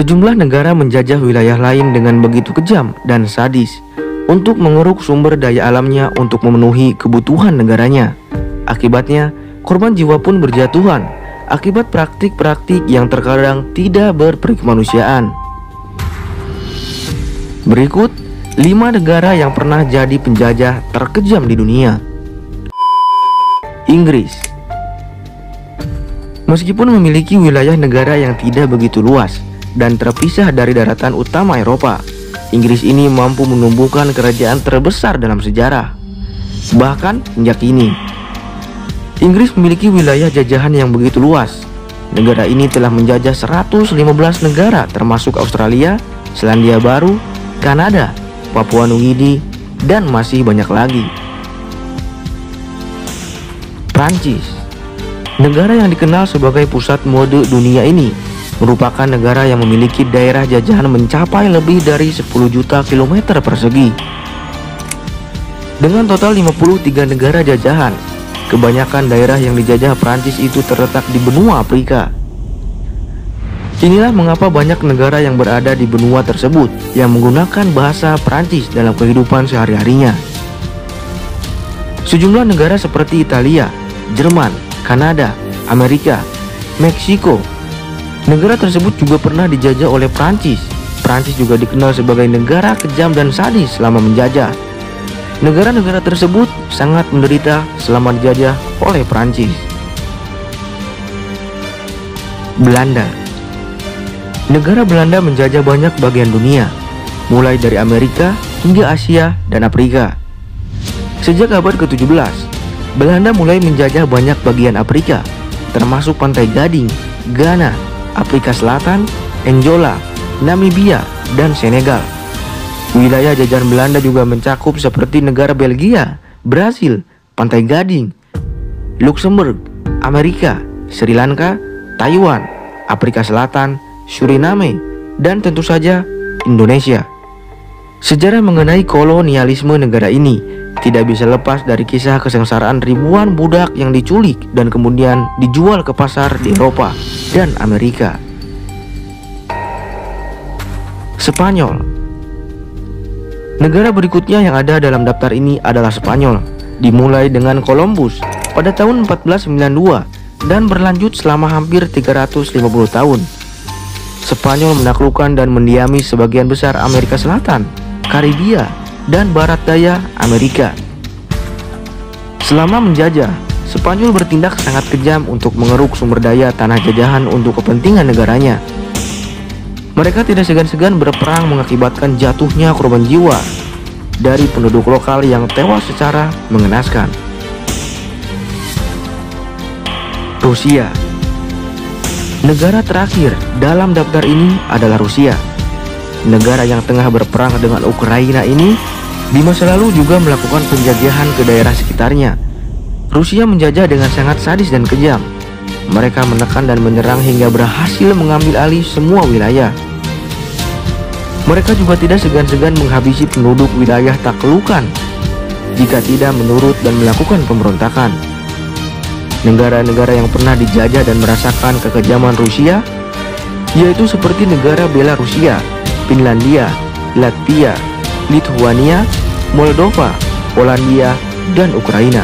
Sejumlah negara menjajah wilayah lain dengan begitu kejam dan sadis untuk mengeruk sumber daya alamnya untuk memenuhi kebutuhan negaranya. Akibatnya, korban jiwa pun berjatuhan akibat praktik-praktik yang terkadang tidak berperikemanusiaan. Berikut 5 negara yang pernah jadi penjajah terkejam di dunia. Inggris. Meskipun memiliki wilayah negara yang tidak begitu luas dan terpisah dari daratan utama Eropa, Inggris ini mampu menumbuhkan kerajaan terbesar dalam sejarah. Bahkan hingga kini, Inggris memiliki wilayah jajahan yang begitu luas. Negara ini telah menjajah 115 negara termasuk Australia, Selandia Baru, Kanada, Papua Nugini, dan masih banyak lagi. Prancis. Negara yang dikenal sebagai pusat mode dunia ini merupakan negara yang memiliki daerah jajahan mencapai lebih dari 10 juta kilometer persegi. Dengan total 53 negara jajahan, kebanyakan daerah yang dijajah Prancis itu terletak di benua Afrika. Inilah mengapa banyak negara yang berada di benua tersebut yang menggunakan bahasa Prancis dalam kehidupan sehari-harinya. Sejumlah negara seperti Italia, Jerman, Kanada, Amerika, Meksiko. Negara tersebut juga pernah dijajah oleh Prancis. Prancis juga dikenal sebagai negara kejam dan sadis selama menjajah. Negara-negara tersebut sangat menderita selama dijajah oleh Prancis. Belanda. Negara Belanda menjajah banyak bagian dunia, mulai dari Amerika hingga Asia dan Afrika. Sejak abad ke-17, Belanda mulai menjajah banyak bagian Afrika, termasuk Pantai Gading, Ghana, Afrika Selatan, Angola, Namibia, dan Senegal. Wilayah jajahan Belanda juga mencakup seperti negara Belgia, Brasil, Pantai Gading, Luxembourg, Amerika, Sri Lanka, Taiwan, Afrika Selatan, Suriname, dan tentu saja Indonesia. Sejarah mengenai kolonialisme negara ini tidak bisa lepas dari kisah kesengsaraan ribuan budak yang diculik dan kemudian dijual ke pasar di Eropa dan Amerika. Spanyol. Negara berikutnya yang ada dalam daftar ini adalah Spanyol, dimulai dengan Columbus pada tahun 1492 dan berlanjut selama hampir 350 tahun. Spanyol menaklukkan dan mendiami sebagian besar Amerika Selatan, Karibia, dan barat daya Amerika. Selama menjajah, Spanyol bertindak sangat kejam untuk mengeruk sumber daya tanah jajahan untuk kepentingan negaranya. Mereka tidak segan-segan berperang mengakibatkan jatuhnya korban jiwa dari penduduk lokal yang tewas secara mengenaskan. Rusia. Negara terakhir dalam daftar ini adalah Rusia. Negara yang tengah berperang dengan Ukraina ini di masa lalu juga melakukan penjajahan ke daerah sekitarnya. Rusia menjajah dengan sangat sadis dan kejam. Mereka menekan dan menyerang hingga berhasil mengambil alih semua wilayah. Mereka juga tidak segan-segan menghabisi penduduk wilayah taklukan jika tidak menurut dan melakukan pemberontakan. Negara-negara yang pernah dijajah dan merasakan kekejaman Rusia yaitu seperti negara Belarusia, Finlandia, Latvia, Lithuania, Moldova, Polandia, dan Ukraina.